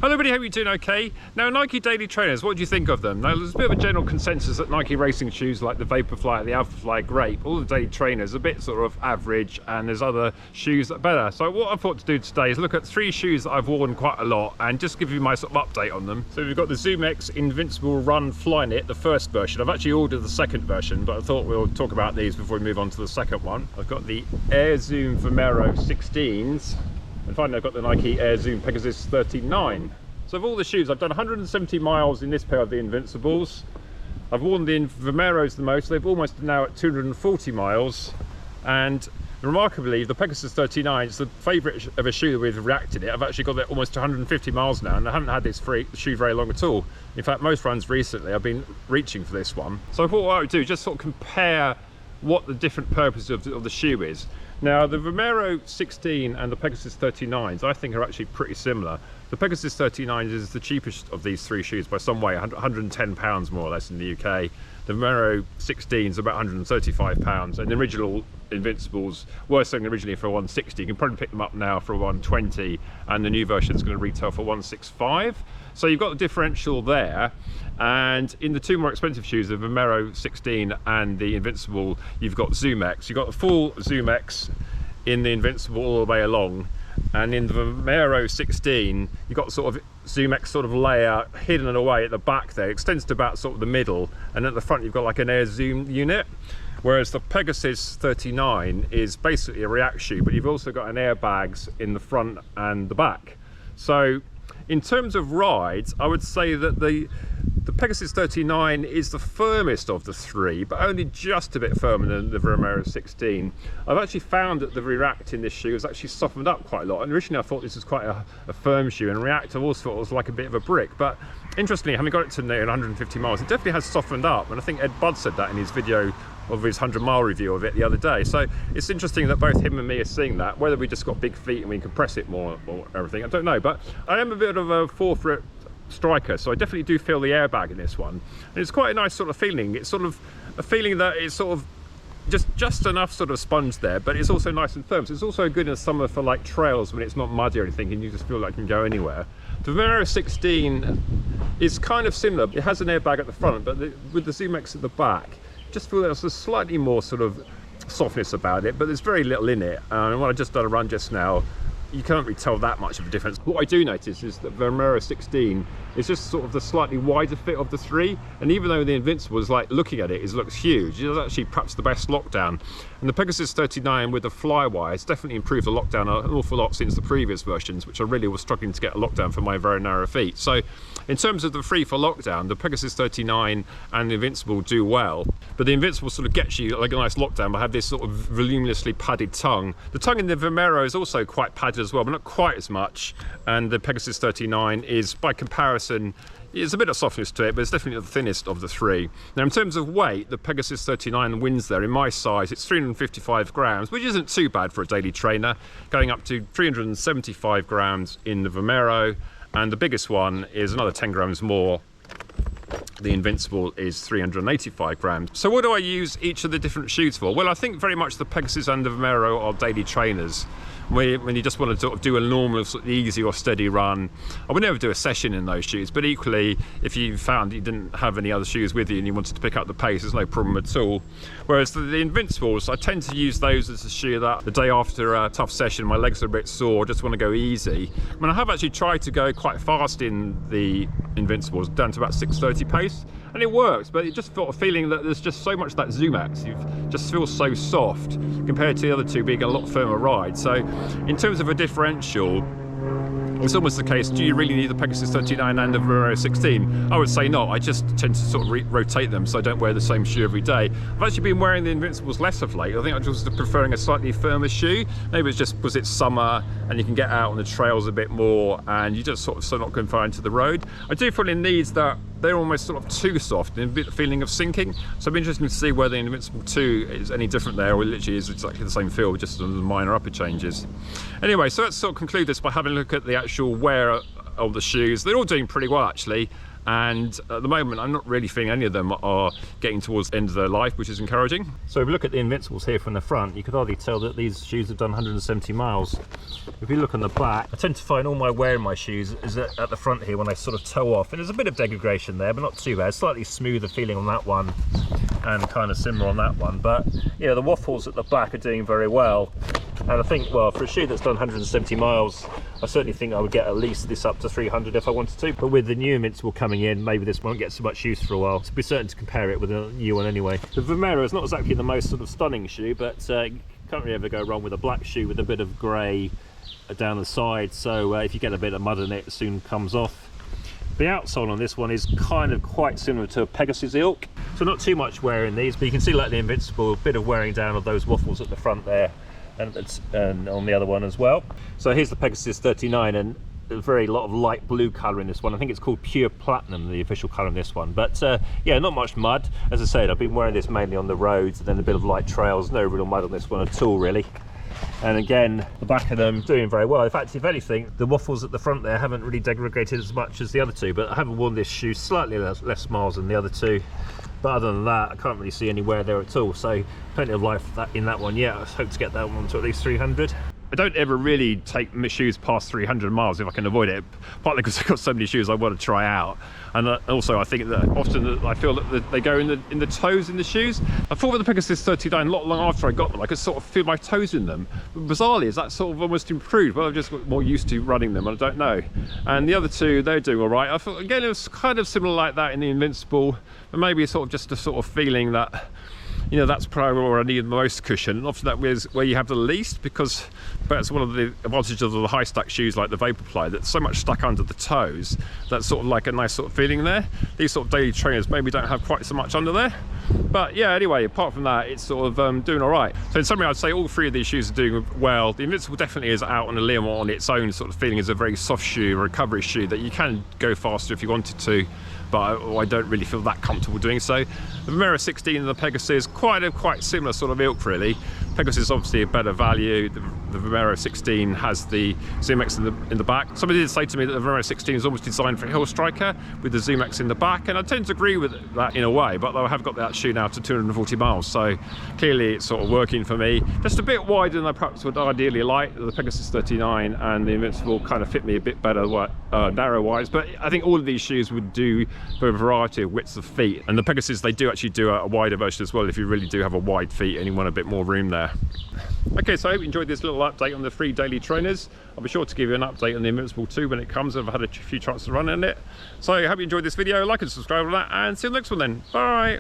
Hello everybody, hope you're doing okay. Now, Nike daily trainers, what do you think of them? Now, there's a bit of a general consensus that Nike racing shoes like the Vaporfly, the Alphafly, great. All the daily trainers are a bit sort of average, and there's other shoes that are better. So what I thought to do today is look at 3 shoes that I've worn quite a lot and just give you my sort of update on them. So we've got the ZoomX Invincible Run Flyknit, the first version. I've actually ordered the second version, but I thought we'll talk about these before we move on to the second one. I've got the Air Zoom Vomero 16s. And finally I've got the Nike Air Zoom Pegasus 39. So of all the shoes, I've done 170 miles in this pair of the Invincibles. I've worn the Vomeros the most. They've almost now at 240 miles. And remarkably, the Pegasus 39 is the favourite of a shoe that we've reacted it. I've actually got it almost 150 miles now, and I haven't had this shoe very long at all. In fact, most runs recently I've been reaching for this one. So I thought what I would do is just sort of compare what the different purpose of the shoe is. Now, the Vomero 16 and the Pegasus 39s I think are actually pretty similar. The Pegasus 39 is the cheapest of these 3 shoes by some way, £110 more or less in the UK. The Vomero 16 is about £135, and the original Invincibles were selling originally for £160. You can probably pick them up now for £120, and the new version is going to retail for £165. So you've got the differential there. And in the 2 more expensive shoes, the Vomero 16 and the Invincible, you've got ZoomX. You've got the full ZoomX in the Invincible all the way along, and in the Vomero 16 you've got sort of ZoomX sort of layer hidden and away at the back there. It extends to about sort of the middle, and at the front you've got like an Air Zoom unit. Whereas the Pegasus 39 is basically a React shoe, but you've also got an airbags in the front and the back. So in terms of rides, I would say that the Pegasus 39 is the firmest of the 3, but only just a bit firmer than the Vomero 16. I've actually found that the React in this shoe has actually softened up quite a lot, and originally I thought this was quite a firm shoe, and React I also thought it was like a bit of a brick, but interestingly, having got it to near 150 miles, it definitely has softened up, and I think Ed Budd said that in his video of his 100-mile review of it the other day. So it's interesting that both him and me are seeing that. Whether we just got big feet and we can compress it more or everything, I don't know, but I am a bit of a forefoot striker, so I definitely do feel the airbag in this one, and it's quite a nice sort of feeling. It's sort of a feeling that it's sort of just enough sort of sponge there, but it's also nice and firm. So it's also good in the summer for like trails when it's not muddy or anything and you just feel like you can go anywhere. The Vomero 16 is kind of similar. It has an airbag at the front, but with the ZoomX at the back, just feel there's a slightly more sort of softness about it, but there's very little in it. And when I just done a run just now, you can't really tell that much of a difference. What I do notice is that Vomero 16 is just sort of the slightly wider fit of the 3, and even though the Invincible is like looking at it, it looks huge, it is actually perhaps the best lockdown. And the Pegasus 39 with the Flywire has definitely improved the lockdown an awful lot since the previous versions, which I really was struggling to get a lockdown for my very narrow feet. So in terms of the free for lockdown, the Pegasus 39 and the Invincible do well, but the Invincible sort of gets you like a nice lockdown, but have this sort of voluminously padded tongue. The tongue in the Vomero is also quite padded as well, but not quite as much, and the Pegasus 39 is, by comparison, there's a bit of softness to it, but it's definitely the thinnest of the 3. Now in terms of weight, the Pegasus 39 wins there. In my size, it's 355 grams, which isn't too bad for a daily trainer, going up to 375 grams in the Vomero, and the biggest one is another 10 grams more. The Invincible is 385 grams. So what do I use each of the different shoes for? Well, I think very much the Pegasus and the Vomero are daily trainers. When you just want to sort of do a normal, sort of easy or steady run. I would never do a session in those shoes, but equally, if you found you didn't have any other shoes with you and you wanted to pick up the pace, there's no problem at all. Whereas the Invincibles, I tend to use those as a shoe that the day after a tough session, my legs are a bit sore, just want to go easy. I mean, I have actually tried to go quite fast in the Invincibles, down to about 6:30 pace, and it works, but it just felt a feeling that there's just so much that ZoomX, you just feel so soft compared to the other 2 being a lot firmer ride. So in terms of a differential, it's almost the case, do you really need the Pegasus 39 and the Vomero 16? I would say not. I just tend to sort of rotate them so I don't wear the same shoe every day. I've actually been wearing the Invincibles less of late. I think I'm just preferring a slightly firmer shoe. Maybe it's just because it's summer and you can get out on the trails a bit more and you just sort of so not confined to the road. I do feel in these that they're almost sort of too soft and a bit of feeling of sinking. So I'm interested to see whether the Invincible 2 is any different there, or literally is exactly the same feel, just some minor upper changes. Anyway, so let's sort of conclude this by having a look at the actual wear of the shoes. They're all doing pretty well actually. and at the moment I'm not really feeling any of them are getting towards the end of their life, which is encouraging. So if you look at the Invincibles here from the front, you could hardly tell that these shoes have done 170 miles. If you look on the back, I tend to find all my wear in my shoes is at the front here when I sort of toe off, and there's a bit of degradation there, but not too bad. Slightly smoother feeling on that one and kind of similar on that one, but you know, the waffles at the back are doing very well. And I think, well, for a shoe that's done 170 miles, I certainly think I would get at least this up to 300 if I wanted to. But with the new Invincible coming in, maybe this won't get so much use for a while. So be certain to compare it with a new one anyway. The Vomero is not exactly the most sort of stunning shoe, but you can't really ever go wrong with a black shoe with a bit of grey down the side. So if you get a bit of mud in it, it soon comes off. The outsole on this one is kind of quite similar to a Pegasus ilk, so not too much wear in these, but you can see, like the Invincible, a bit of wearing down of those waffles at the front there, and on the other one as well. So here's the Pegasus 39, and a very lot of light blue colour in this one. I think it's called Pure Platinum, the official colour in this one. But yeah, not much mud. As I said, I've been wearing this mainly on the roads, and then a bit of light trails. No real mud on this one at all, really. And again, the back of them doing very well. In fact, if anything, the waffles at the front there haven't really degraded as much as the other two, but I haven't worn this shoe slightly less miles than the other two. But other than that, I can't really see any wear there at all. So plenty of life in that one. Yeah, I hope to get that one to at least 300. I don't ever really take my shoes past 300 miles if I can avoid it, partly because I've got so many shoes I want to try out, and also I think that often I feel that they go in the toes in the shoes. I thought with the Pegasus 39, not long after I got them, I could sort of feel my toes in them. But bizarrely, is that sort of almost improved? But I've just got more used to running them, I don't know. And the other two, they're doing all right. I thought, again, it was kind of similar like that in the Invincible, but maybe sort of just a sort of feeling that, you know, that's probably where I need the most cushion, and often that is where you have the least, because that's one of the advantages of the high stack shoes like the Vaporfly, that's so much stuck under the toes. That's sort of like a nice sort of feeling there. These sort of daily trainers maybe don't have quite so much under there. But yeah, anyway, apart from that, it's sort of doing all right. So in summary, I'd say all three of these shoes are doing well. The Invincible definitely is out on a limb on its own sort of feeling, as a very soft shoe, a recovery shoe that you can go faster if you wanted to, but I don't really feel that comfortable doing so. The Vomero 16 and the Pegasus, quite similar sort of ilk really. Pegasus is obviously a better value. The Vomero 16 has the ZoomX in the back. Somebody did say to me that the Vomero 16 is almost designed for a hill striker with the ZoomX in the back, and I tend to agree with that in a way, but I have got that shoe now to 240 miles, so clearly it's sort of working for me. Just a bit wider than I perhaps would ideally like. The Pegasus 39 and the Invincible kind of fit me a bit better narrow wise, but I think all of these shoes would do for a variety of widths of feet, and the Pegasus, they do actually do a wider version as well if you really do have a wide feet and you want a bit more room there. Okay, so I hope you enjoyed this little update on the free daily trainers. I'll be sure to give you an update on the Invincible 2 when it comes. I've had a few chances to run in it. So I hope you enjoyed this video. Like and subscribe on that, and see you in the next one then. Bye!